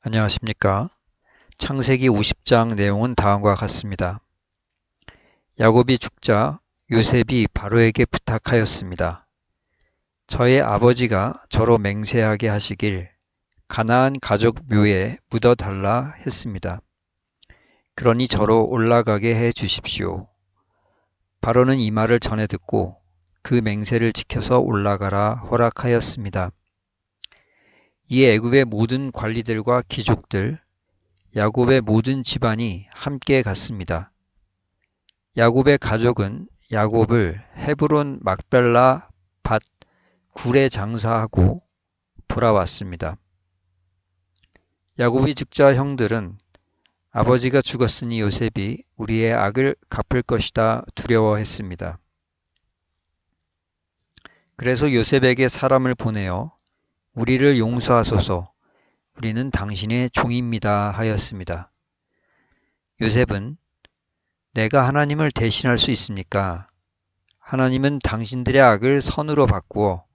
안녕하십니까. 창세기 50장 내용은 다음과 같습니다. 야곱이 죽자 요셉이 바로에게 부탁하였습니다. 저의 아버지가 저로 맹세하게 하시길 가나안 가족 묘에 묻어달라 했습니다. 그러니 저로 올라가게 해 주십시오. 바로는 이 말을 전해 듣고 그 맹세를 지켜서 올라가라 허락하였습니다. 이에 애굽의 모든 관리들과 귀족들, 야곱의 모든 집안이 함께 갔습니다. 야곱의 가족은 야곱을 헤브론 막벨라 밭 굴에 장사하고 돌아왔습니다. 야곱이 죽자 형들은 아버지가 죽었으니 요셉이 우리의 악을 갚을 것이다 두려워했습니다. 그래서 요셉에게 사람을 보내어 우리를 용서하소서, 우리는 당신의 종입니다 하였습니다. 요셉은 내가 하나님을 대신할 수 있습니까? 하나님은 당신들의 악을 선으로 바꾸어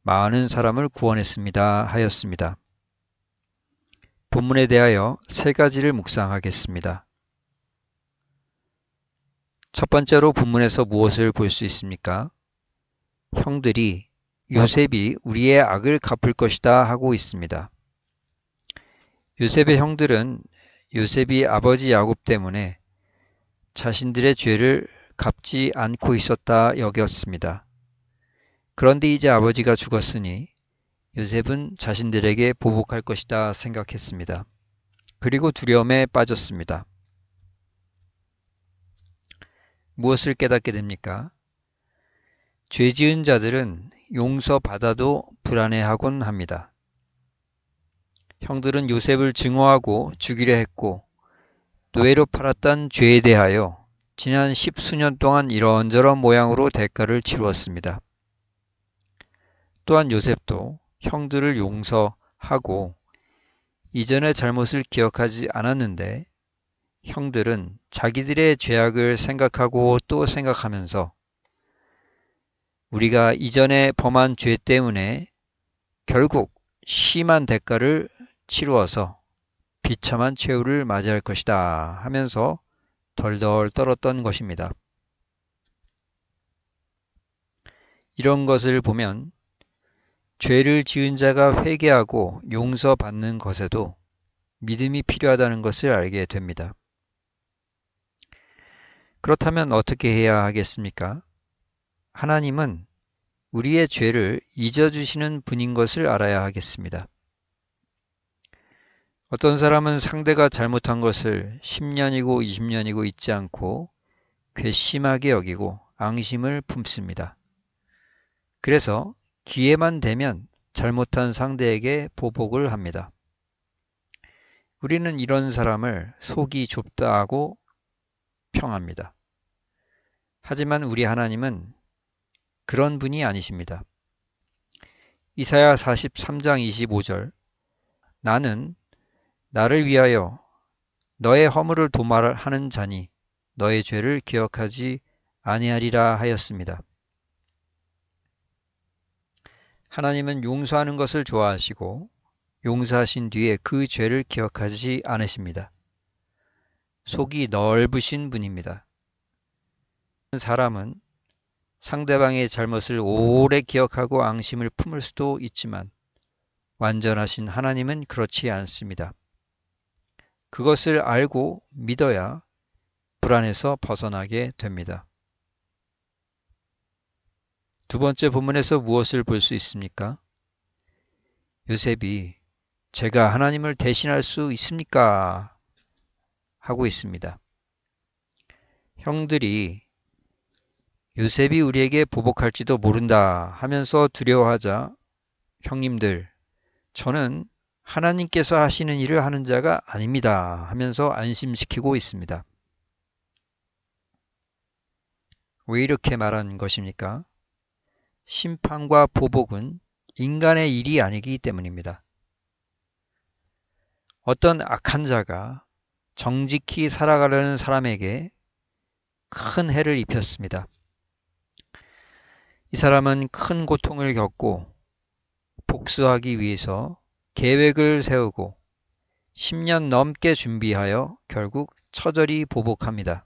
많은 사람을 구원했습니다 하였습니다. 본문에 대하여 세 가지를 묵상하겠습니다. 첫 번째로 본문에서 무엇을 볼 수 있습니까? 형들이 요셉이 우리의 악을 갚을 것이다 하고 있습니다. 요셉의 형들은 요셉이 아버지 야곱 때문에 자신들의 죄를 갚지 않고 있었다 여겼습니다. 그런데 이제 아버지가 죽었으니 요셉은 자신들에게 보복할 것이다 생각했습니다. 그리고 두려움에 빠졌습니다. 무엇을 깨닫게 됩니까? 죄 지은 자들은 용서받아도 불안해하곤 합니다. 형들은 요셉을 증오하고 죽이려 했고 노예로 팔았던 죄에 대하여 지난 10수년 동안 이런저런 모양으로 대가를 치루었습니다. 또한 요셉도 형들을 용서하고 이전의 잘못을 기억하지 않았는데 형들은 자기들의 죄악을 생각하고 또 생각하면서 우리가 이전에 범한 죄 때문에 결국 심한 대가를 치루어서 비참한 최후를 맞이할 것이다 하면서 덜덜 떨었던 것입니다. 이런 것을 보면 죄를 지은 자가 회개하고 용서받는 것에도 믿음이 필요하다는 것을 알게 됩니다. 그렇다면 어떻게 해야 하겠습니까? 하나님은 우리의 죄를 잊어주시는 분인 것을 알아야 하겠습니다. 어떤 사람은 상대가 잘못한 것을 10년이고 20년이고 잊지 않고 괘씸하게 여기고 앙심을 품습니다. 그래서 기회만 되면 잘못한 상대에게 보복을 합니다. 우리는 이런 사람을 속이 좁다고 평합니다. 하지만 우리 하나님은 그런 분이 아니십니다. 이사야 43장 25절 나는 나를 위하여 너의 허물을 도말하는 자니 너의 죄를 기억하지 아니하리라 하였습니다. 하나님은 용서하는 것을 좋아하시고 용서하신 뒤에 그 죄를 기억하지 않으십니다. 속이 넓으신 분입니다. 사람은 상대방의 잘못을 오래 기억하고 앙심을 품을 수도 있지만 완전하신 하나님은 그렇지 않습니다. 그것을 알고 믿어야 불안에서 벗어나게 됩니다. 두 번째 본문에서 무엇을 볼 수 있습니까? 요셉이 제가 하나님을 대신할 수 있습니까? 하고 있습니다. 형들이 요셉이 우리에게 보복할지도 모른다 하면서 두려워하자 형님들, 저는 하나님께서 하시는 일을 하는 자가 아닙니다 하면서 안심시키고 있습니다. 왜 이렇게 말하는 것입니까? 심판과 보복은 인간의 일이 아니기 때문입니다. 어떤 악한 자가 정직히 살아가려는 사람에게 큰 해를 입혔습니다. 이 사람은 큰 고통을 겪고 복수하기 위해서 계획을 세우고 10년 넘게 준비하여 결국 처절히 보복합니다.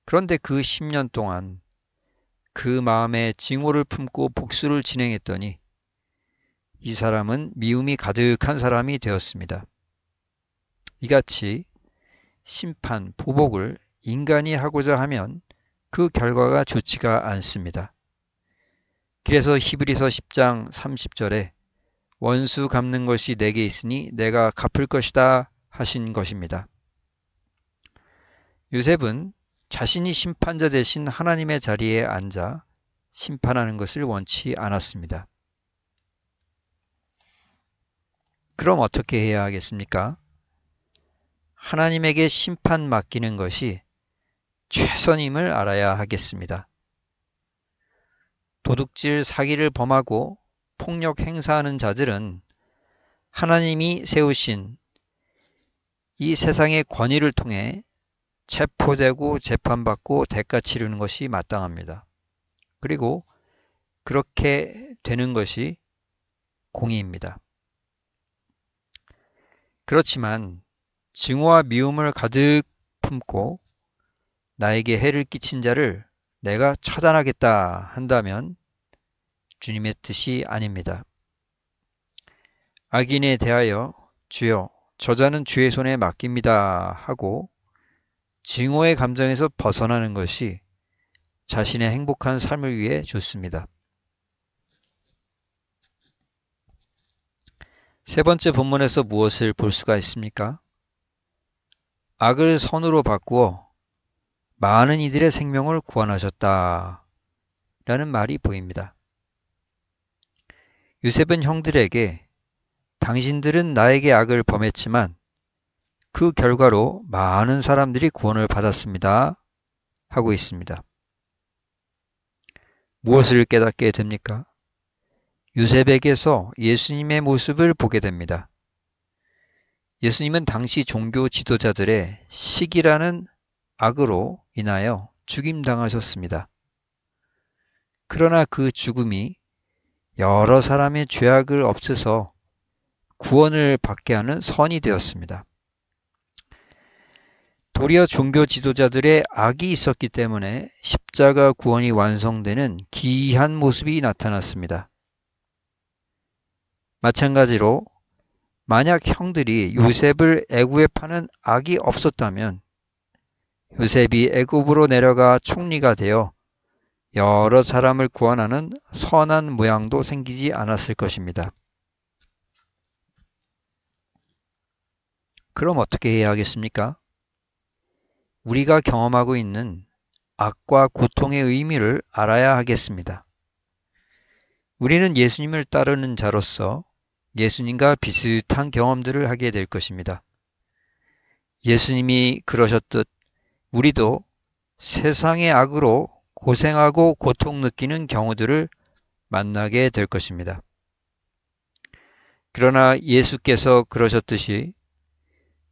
그런데 그 10년 동안 그 마음에 징후를 품고 복수를 진행했더니 이 사람은 미움이 가득한 사람이 되었습니다. 이같이 심판, 보복을 인간이 하고자 하면 그 결과가 좋지가 않습니다. 그래서 히브리서 10장 30절에 원수 갚는 것이 내게 있으니 내가 갚을 것이다 하신 것입니다. 요셉은 자신이 심판자 대신 하나님의 자리에 앉아 심판하는 것을 원치 않았습니다. 그럼 어떻게 해야 하겠습니까? 하나님에게 심판 맡기는 것이 최선임을 알아야 하겠습니다. 도둑질, 사기를 범하고 폭력 행사하는 자들은 하나님이 세우신 이 세상의 권위를 통해 체포되고 재판받고 대가 치르는 것이 마땅합니다. 그리고 그렇게 되는 것이 공의입니다. 그렇지만 증오와 미움을 가득 품고 나에게 해를 끼친 자를 내가 처단하겠다 한다면 주님의 뜻이 아닙니다. 악인에 대하여 주여 저자는 주의 손에 맡깁니다 하고 증오의 감정에서 벗어나는 것이 자신의 행복한 삶을 위해 좋습니다. 세 번째 본문에서 무엇을 볼 수가 있습니까? 악을 선으로 바꾸어 많은 이들의 생명을 구원하셨다 라는 말이 보입니다. 요셉은 형들에게 당신들은 나에게 악을 범했지만 그 결과로 많은 사람들이 구원을 받았습니다 하고 있습니다. 무엇을 깨닫게 됩니까? 요셉에게서 예수님의 모습을 보게 됩니다. 예수님은 당시 종교 지도자들의 시기라는 악으로 인하여 죽임당하셨습니다. 그러나 그 죽음이 여러 사람의 죄악을 없애서 구원을 받게 하는 선이 되었습니다. 도리어 종교 지도자들의 악이 있었기 때문에 십자가 구원이 완성되는 기이한 모습이 나타났습니다. 마찬가지로 만약 형들이 요셉을 애굽에 파는 악이 없었다면 요셉이 애굽으로 내려가 총리가 되어 여러 사람을 구원하는 선한 모양도 생기지 않았을 것입니다. 그럼 어떻게 해야 하겠습니까? 우리가 경험하고 있는 악과 고통의 의미를 알아야 하겠습니다. 우리는 예수님을 따르는 자로서 예수님과 비슷한 경험들을 하게 될 것입니다. 예수님이 그러셨듯 우리도 세상의 악으로 고생하고 고통 느끼는 경우들을 만나게 될 것입니다. 그러나 예수께서 그러셨듯이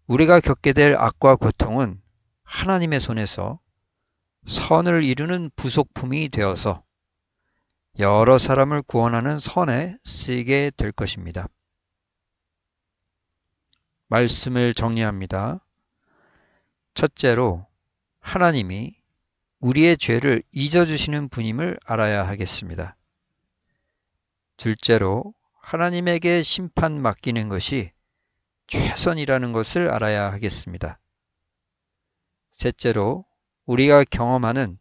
우리가 겪게 될 악과 고통은 하나님의 손에서 선을 이루는 부속품이 되어서 여러 사람을 구원하는 선에 쓰이게 될 것입니다. 말씀을 정리합니다. 첫째로 하나님이 우리의 죄를 잊어주시는 분임을 알아야 하겠습니다. 둘째로 하나님에게 심판 맡기는 것이 최선이라는 것을 알아야 하겠습니다. 셋째로 우리가 경험하는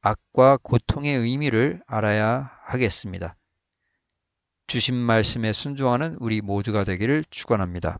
악과 고통의 의미를 알아야 하겠습니다. 주신 말씀에 순종하는 우리 모두가 되기를 축원합니다.